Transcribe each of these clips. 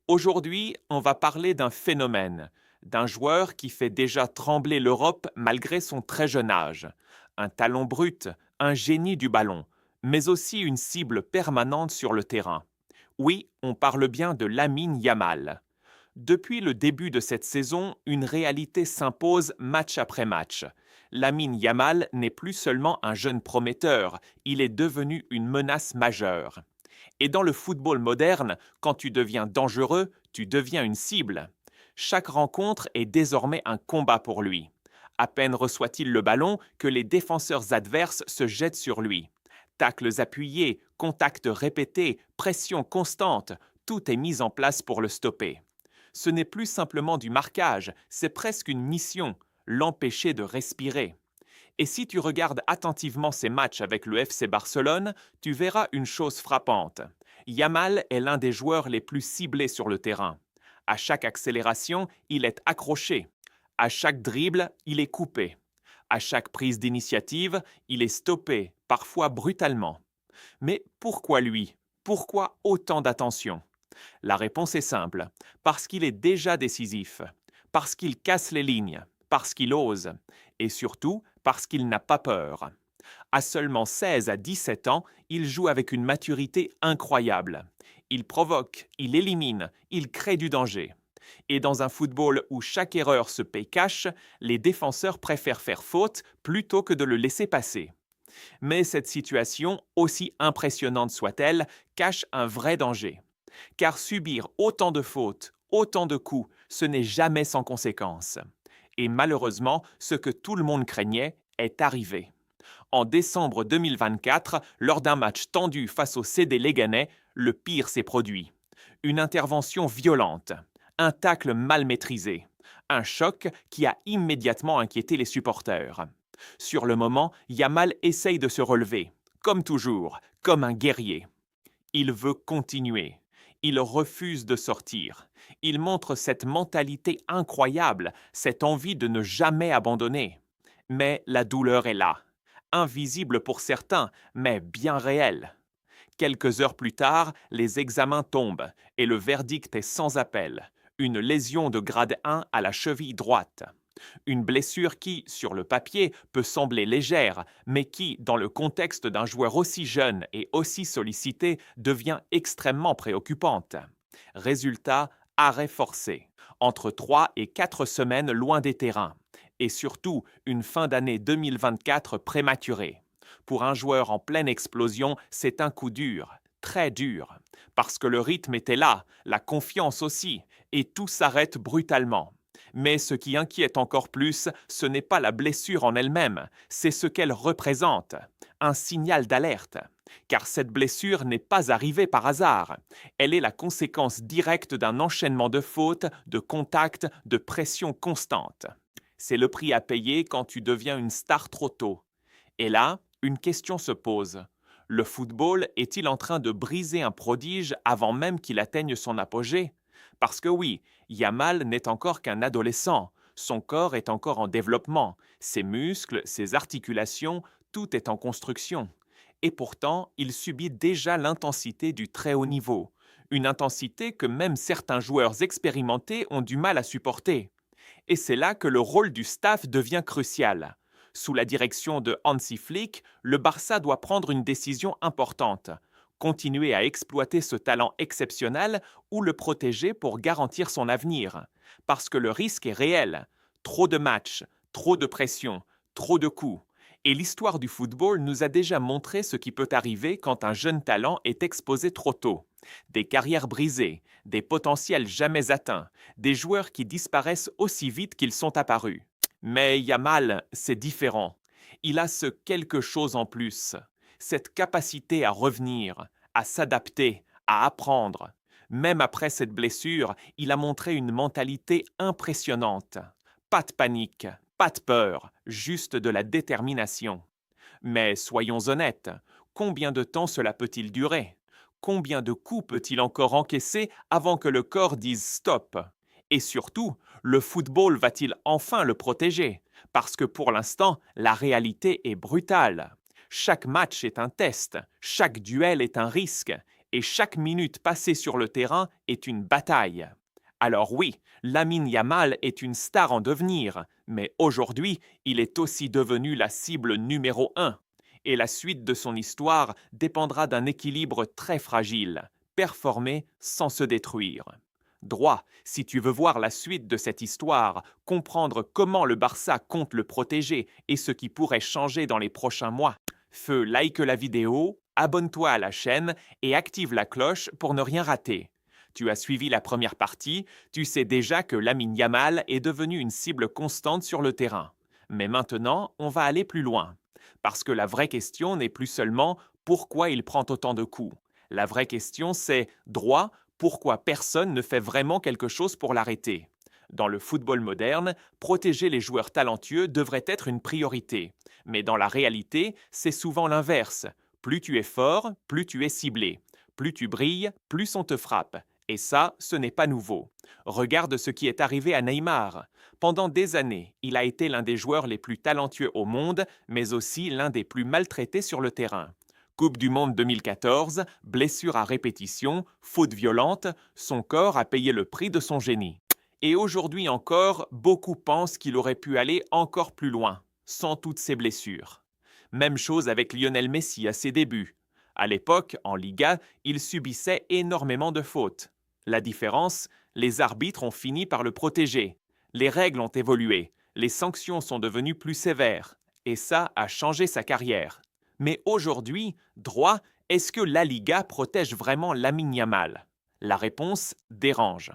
Aujourd'hui, on va parler d'un phénomène, d'un joueur qui fait déjà trembler l'Europe malgré son très jeune âge. Un talent brut, un génie du ballon, mais aussi une cible permanente sur le terrain. Oui, on parle bien de Lamine Yamal. Depuis le début de cette saison, une réalité s'impose match après match. Lamine Yamal n'est plus seulement un jeune prometteur, il est devenu une menace majeure. Et dans le football moderne, quand tu deviens dangereux, tu deviens une cible. Chaque rencontre est désormais un combat pour lui. À peine reçoit-il le ballon que les défenseurs adverses se jettent sur lui. Tacles appuyés, contacts répétés, pression constante, tout est mis en place pour le stopper. Ce n'est plus simplement du marquage, c'est presque une mission, l'empêcher de respirer. Et si tu regardes attentivement ces matchs avec le FC Barcelone, tu verras une chose frappante. Yamal est l'un des joueurs les plus ciblés sur le terrain. À chaque accélération, il est accroché. À chaque dribble, il est coupé. À chaque prise d'initiative, il est stoppé, parfois brutalement. Mais pourquoi lui? Pourquoi autant d'attention? La réponse est simple. Parce qu'il est déjà décisif. Parce qu'il casse les lignes. Parce qu'il ose. Et surtout, parce qu'il n'a pas peur. À seulement 16 à 17 ans, il joue avec une maturité incroyable. Il provoque, il élimine, il crée du danger. Et dans un football où chaque erreur se paye cash, les défenseurs préfèrent faire faute plutôt que de le laisser passer. Mais cette situation, aussi impressionnante soit-elle, cache un vrai danger. Car subir autant de fautes, autant de coups, ce n'est jamais sans conséquence. Et malheureusement, ce que tout le monde craignait est arrivé. En décembre 2024, lors d'un match tendu face au CD Léganais, le pire s'est produit. Une intervention violente, un tacle mal maîtrisé, un choc qui a immédiatement inquiété les supporters. Sur le moment, Yamal essaye de se relever, comme toujours, comme un guerrier. Il veut continuer. Il refuse de sortir. Il montre cette mentalité incroyable, cette envie de ne jamais abandonner. Mais la douleur est là, invisible pour certains, mais bien réelle. Quelques heures plus tard, les examens tombent et le verdict est sans appel. Une lésion de grade 1 à la cheville droite. Une blessure qui, sur le papier, peut sembler légère, mais qui, dans le contexte d'un joueur aussi jeune et aussi sollicité, devient extrêmement préoccupante. Résultat, arrêt forcé. Entre 3 et 4 semaines loin des terrains. Et surtout, une fin d'année 2024 prématurée. Pour un joueur en pleine explosion, c'est un coup dur, très dur. Parce que le rythme était là, la confiance aussi, et tout s'arrête brutalement. Mais ce qui inquiète encore plus, ce n'est pas la blessure en elle-même, c'est ce qu'elle représente, un signal d'alerte. Car cette blessure n'est pas arrivée par hasard. Elle est la conséquence directe d'un enchaînement de fautes, de contacts, de pression constante. C'est le prix à payer quand tu deviens une star trop tôt. Et là, une question se pose. Le football est-il en train de briser un prodige avant même qu'il atteigne son apogée? Parce que oui, Yamal n'est encore qu'un adolescent. Son corps est encore en développement. Ses muscles, ses articulations, tout est en construction. Et pourtant, il subit déjà l'intensité du très haut niveau. Une intensité que même certains joueurs expérimentés ont du mal à supporter. Et c'est là que le rôle du staff devient crucial. Sous la direction de Hansi Flick, le Barça doit prendre une décision importante. Continuer à exploiter ce talent exceptionnel ou le protéger pour garantir son avenir. Parce que le risque est réel. Trop de matchs, trop de pression, trop de coups. Et l'histoire du football nous a déjà montré ce qui peut arriver quand un jeune talent est exposé trop tôt. Des carrières brisées, des potentiels jamais atteints, des joueurs qui disparaissent aussi vite qu'ils sont apparus. Mais Yamal, c'est différent. Il a ce quelque chose en plus, cette capacité à revenir, à s'adapter, à apprendre. Même après cette blessure, il a montré une mentalité impressionnante. Pas de panique, pas de peur, juste de la détermination. Mais soyons honnêtes, combien de temps cela peut-il durer? Combien de coups peut-il encore encaisser avant que le corps dise stop? Et surtout, le football va-t-il enfin le protéger? Parce que pour l'instant, la réalité est brutale. Chaque match est un test, chaque duel est un risque, et chaque minute passée sur le terrain est une bataille. Alors oui, Lamine Yamal est une star en devenir, mais aujourd'hui, il est aussi devenu la cible numéro 1. Et la suite de son histoire dépendra d'un équilibre très fragile, performer sans se détruire. Droit, si tu veux voir la suite de cette histoire, comprendre comment le Barça compte le protéger et ce qui pourrait changer dans les prochains mois, like la vidéo, abonne-toi à la chaîne et active la cloche pour ne rien rater. Tu as suivi la première partie, tu sais déjà que Lamine Yamal est devenu une cible constante sur le terrain. Mais maintenant, on va aller plus loin. Parce que la vraie question n'est plus seulement pourquoi il prend autant de coups. La vraie question c'est droit, pourquoi personne ne fait vraiment quelque chose pour l'arrêter. Dans le football moderne, protéger les joueurs talentueux devrait être une priorité. Mais dans la réalité, c'est souvent l'inverse. Plus tu es fort, plus tu es ciblé. Plus tu brilles, plus on te frappe. Et ça, ce n'est pas nouveau. Regarde ce qui est arrivé à Neymar. Pendant des années, il a été l'un des joueurs les plus talentueux au monde, mais aussi l'un des plus maltraités sur le terrain. Coupe du Monde 2014, blessure à répétition, faute violente, son corps a payé le prix de son génie. Et aujourd'hui encore, beaucoup pensent qu'il aurait pu aller encore plus loin, sans toutes ces blessures. Même chose avec Lionel Messi à ses débuts. À l'époque, en Liga, il subissait énormément de fautes. La différence, les arbitres ont fini par le protéger. Les règles ont évolué, les sanctions sont devenues plus sévères, et ça a changé sa carrière. Mais aujourd'hui, droit, est-ce que la Liga protège vraiment Lamine Yamal? La réponse dérange.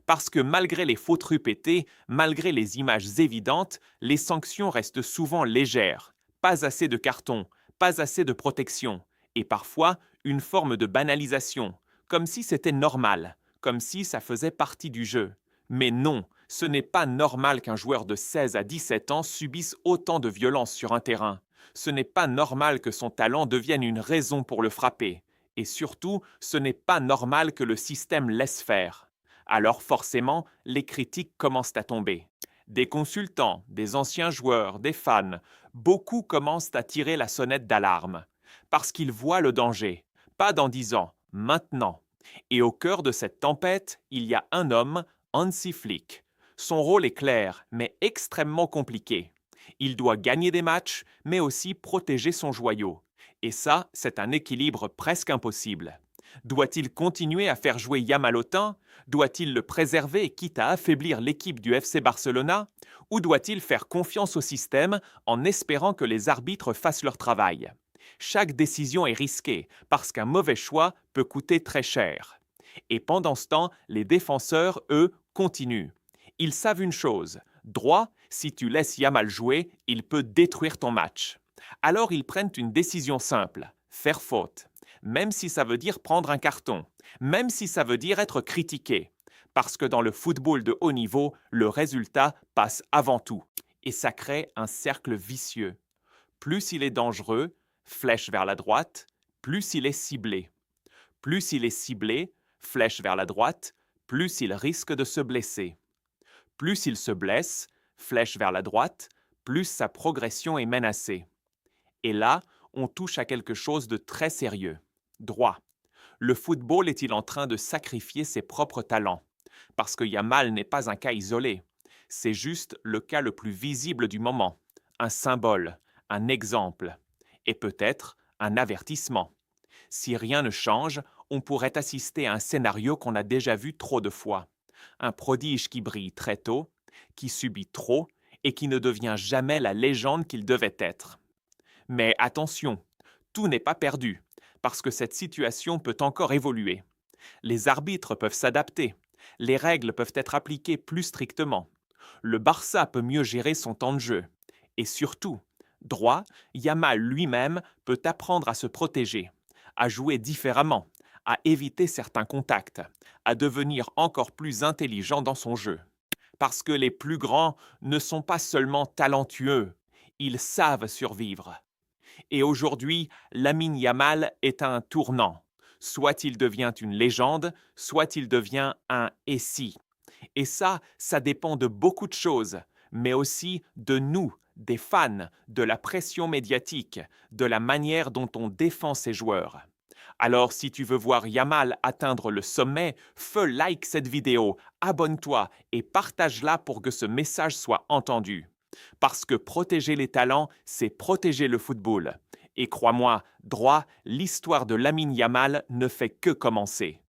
Parce que malgré les fautes répétées, malgré les images évidentes, les sanctions restent souvent légères. Pas assez de cartons, pas assez de protection, et parfois une forme de banalisation, comme si c'était normal, comme si ça faisait partie du jeu. Mais non, ce n'est pas normal qu'un joueur de 16 à 17 ans subisse autant de violence sur un terrain. Ce n'est pas normal que son talent devienne une raison pour le frapper. Et surtout, ce n'est pas normal que le système laisse faire. Alors forcément, les critiques commencent à tomber. Des consultants, des anciens joueurs, des fans, beaucoup commencent à tirer la sonnette d'alarme. Parce qu'ils voient le danger, pas dans 10 ans, maintenant. Et au cœur de cette tempête, il y a un homme, Hansi Flick. Son rôle est clair, mais extrêmement compliqué. Il doit gagner des matchs, mais aussi protéger son joyau. Et ça, c'est un équilibre presque impossible. Doit-il continuer à faire jouer Yamal autant? Doit-il le préserver quitte à affaiblir l'équipe du FC Barcelona? Ou doit-il faire confiance au système en espérant que les arbitres fassent leur travail? Chaque décision est risquée parce qu'un mauvais choix peut coûter très cher. Et pendant ce temps, les défenseurs, eux, continuent. Ils savent une chose, droit, si tu laisses Yamal jouer, il peut détruire ton match. Alors ils prennent une décision simple, faire faute. Même si ça veut dire prendre un carton, même si ça veut dire être critiqué. Parce que dans le football de haut niveau, le résultat passe avant tout. Et ça crée un cercle vicieux. Plus il est dangereux, flèche vers la droite, plus il est ciblé. Plus il est ciblé, flèche vers la droite, plus il risque de se blesser. Plus il se blesse, flèche vers la droite, plus sa progression est menacée. Et là, on touche à quelque chose de très sérieux. Droit. Le football est-il en train de sacrifier ses propres talents? Parce que Yamal n'est pas un cas isolé. C'est juste le cas le plus visible du moment. Un symbole, un exemple. Et peut-être un avertissement. Si rien ne change, on pourrait assister à un scénario qu'on a déjà vu trop de fois. Un prodige qui brille très tôt, qui subit trop et qui ne devient jamais la légende qu'il devait être. Mais attention, tout n'est pas perdu, parce que cette situation peut encore évoluer. Les arbitres peuvent s'adapter, les règles peuvent être appliquées plus strictement, le Barça peut mieux gérer son temps de jeu, et surtout, droit, Yamal lui-même peut apprendre à se protéger, à jouer différemment, à éviter certains contacts, à devenir encore plus intelligent dans son jeu. Parce que les plus grands ne sont pas seulement talentueux, ils savent survivre. Et aujourd'hui, Lamine Yamal est à un tournant. Soit il devient une légende, soit il devient un « et si ». Et ça dépend de beaucoup de choses, mais aussi de nous, des fans, de la pression médiatique, de la manière dont on défend ces joueurs. Alors si tu veux voir Yamal atteindre le sommet, feu like cette vidéo, abonne-toi et partage-la pour que ce message soit entendu. Parce que protéger les talents, c'est protéger le football. Et crois-moi, droit, l'histoire de Lamine Yamal ne fait que commencer.